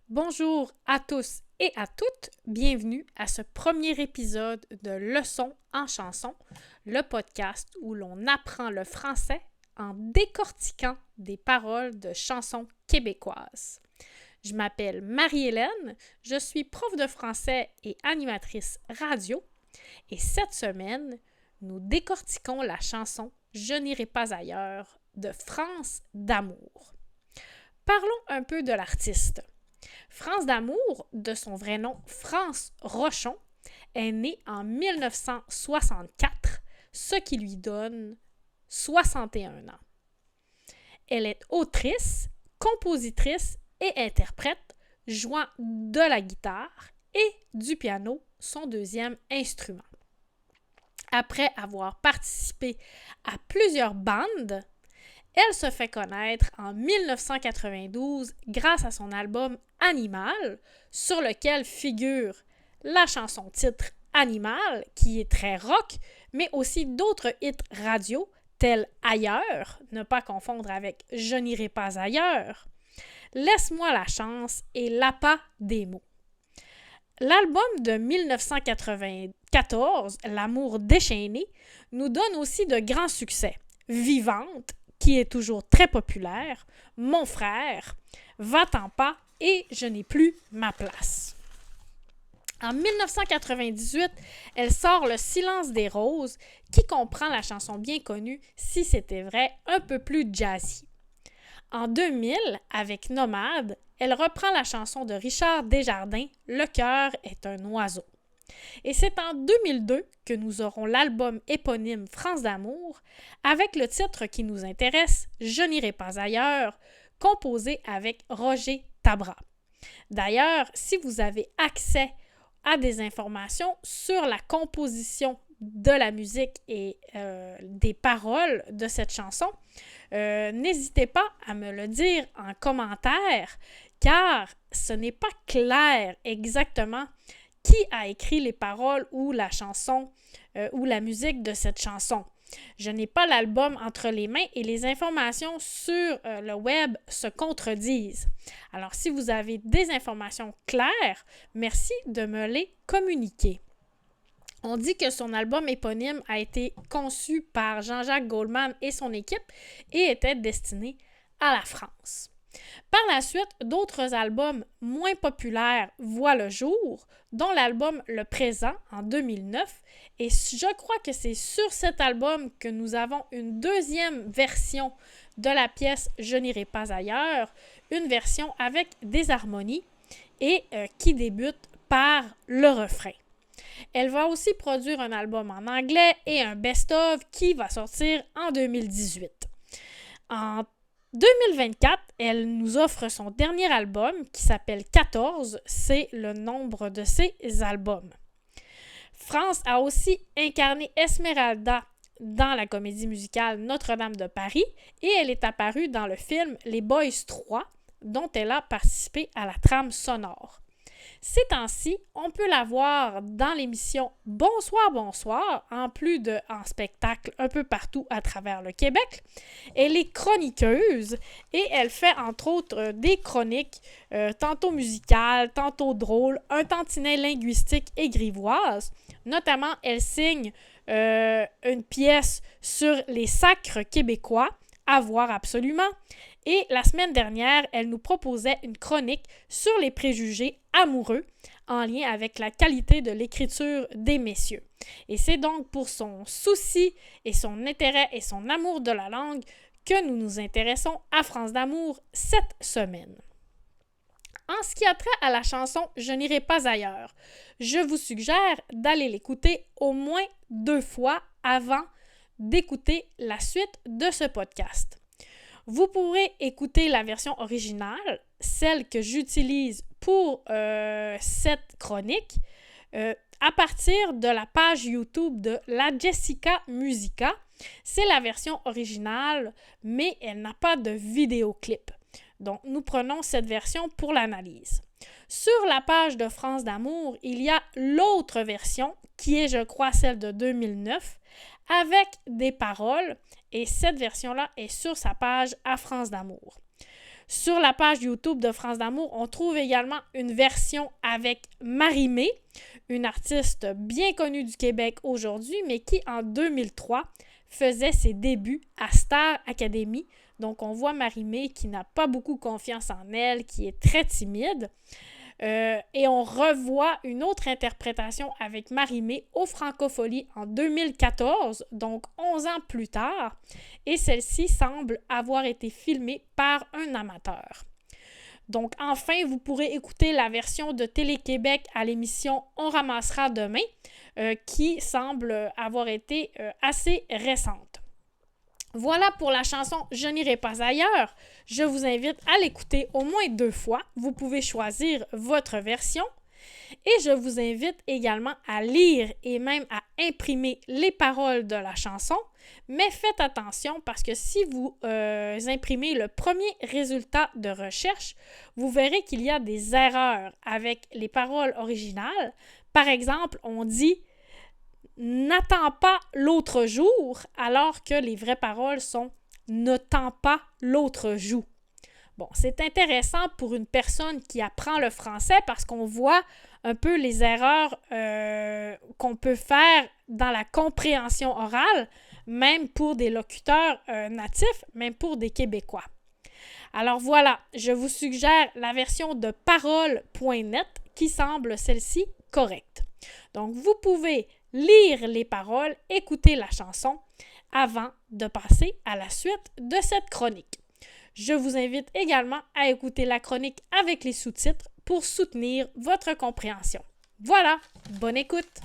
Bonjour à tous et à toutes, bienvenue à ce premier épisode de Leçons en chanson, le podcast où l'on apprend le français en décortiquant des paroles de chansons québécoises. Je m'appelle Marie-Hélène, je suis prof de français et animatrice radio et cette semaine, nous décortiquons la chanson Je n'irai pas ailleurs de France d'Amour. Parlons un peu de l'artiste. France d'Amour, de son vrai nom France Rochon, est née en 1964, ce qui lui donne 61 ans. Elle est autrice, compositrice et interprète, jouant de la guitare et du piano, son deuxième instrument. Après avoir participé à plusieurs bandes, elle se fait connaître en 1992 grâce à son album Animal, sur lequel figure la chanson-titre Animal, qui est très rock, mais aussi d'autres hits radio, tels Ailleurs, ne pas confondre avec Je n'irai pas ailleurs, Laisse-moi la chance et L'appât des mots. L'album de 1994, L'amour déchaîné, nous donne aussi de grands succès. Vivante, qui est toujours très populaire, Mon frère, Va-t'en pas et Je n'ai plus ma place. En 1998, elle sort Le silence des roses, qui comprend la chanson bien connue Si c'était vrai, un peu plus jazzy. En 2000, avec Nomade, elle reprend la chanson de Richard Desjardins, Le cœur est un oiseau. Et c'est en 2002 que nous aurons l'album éponyme France d'amour, avec le titre qui nous intéresse, Je n'irai pas ailleurs, composé avec Roger Tabra. D'ailleurs, si vous avez accès à des informations sur la composition de la musique et des paroles de cette chanson, n'hésitez pas à me le dire en commentaire, car ce n'est pas clair exactement qui a écrit les paroles ou la chanson ou la musique de cette chanson. Je n'ai pas l'album entre les mains et les informations sur le web se contredisent. Alors, si vous avez des informations claires, merci de me les communiquer. On dit que son album éponyme a été conçu par Jean-Jacques Goldman et son équipe et était destiné à la France. Par la suite, d'autres albums moins populaires voient le jour, dont l'album Le Présent en 2009, et je crois que c'est sur cet album que nous avons une deuxième version de la pièce Je n'irai pas ailleurs, une version avec des harmonies et qui débute par le refrain. Elle va aussi produire un album en anglais et un best-of qui va sortir en 2018. En 2024, elle nous offre son dernier album qui s'appelle 14, c'est le nombre de ses albums. France a aussi incarné Esmeralda dans la comédie musicale Notre-Dame de Paris et elle est apparue dans le film Les Boys 3, dont elle a participé à la trame sonore. Ces temps-ci, on peut la voir dans l'émission Bonsoir, bonsoir, en plus en spectacle un peu partout à travers le Québec. Elle est chroniqueuse et elle fait entre autres des chroniques tantôt musicales, tantôt drôles, un tantinet linguistique et grivoise. Notamment, elle signe une pièce sur les sacres québécois, à voir absolument. Et la semaine dernière, elle nous proposait une chronique sur les préjugés amoureux en lien avec la qualité de l'écriture des messieurs. Et c'est donc pour son souci et son intérêt et son amour de la langue que nous nous intéressons à France d'amour cette semaine. En ce qui a trait à la chanson Je n'irai pas ailleurs, je vous suggère d'aller l'écouter au moins 2 fois avant d'écouter la suite de ce podcast. Vous pourrez écouter la version originale, celle que j'utilise pour cette chronique, à partir de la page YouTube de La Jessica Musica. C'est la version originale, mais elle n'a pas de vidéoclip. Donc, nous prenons cette version pour l'analyse. Sur la page de France d'amour, il y a l'autre version, qui est, je crois, celle de 2009, avec des paroles, et cette version-là est sur sa page à France d'amour. Sur la page YouTube de France d'amour, on trouve également une version avec Marie-Mé, une artiste bien connue du Québec aujourd'hui, mais qui, en 2003, faisait ses débuts à Star Academy. Donc, on voit Marie-Mé qui n'a pas beaucoup confiance en elle, qui est très timide. Et on revoit une autre interprétation avec Marie-Mé au Francofolie en 2014, donc 11 ans plus tard, et celle-ci semble avoir été filmée par un amateur. Donc enfin, vous pourrez écouter la version de Télé-Québec à l'émission On ramassera demain, qui semble avoir été assez récente. Voilà pour la chanson « Je n'irai pas ailleurs ». Je vous invite à l'écouter au moins 2 fois. Vous pouvez choisir votre version. Et je vous invite également à lire et même à imprimer les paroles de la chanson. Mais faites attention parce que si vous imprimez le premier résultat de recherche, vous verrez qu'il y a des erreurs avec les paroles originales. Par exemple, on dit « n'attends pas l'autre jour » alors que les vraies paroles sont « ne tends pas l'autre joue ». Bon, c'est intéressant pour une personne qui apprend le français parce qu'on voit un peu les erreurs qu'on peut faire dans la compréhension orale, même pour des locuteurs natifs, même pour des Québécois. Alors voilà, je vous suggère la version de parole.net qui semble celle-ci correcte. Donc, vous pouvez lire les paroles, écouter la chanson avant de passer à la suite de cette chronique. Je vous invite également à écouter la chronique avec les sous-titres pour soutenir votre compréhension. Voilà, bonne écoute!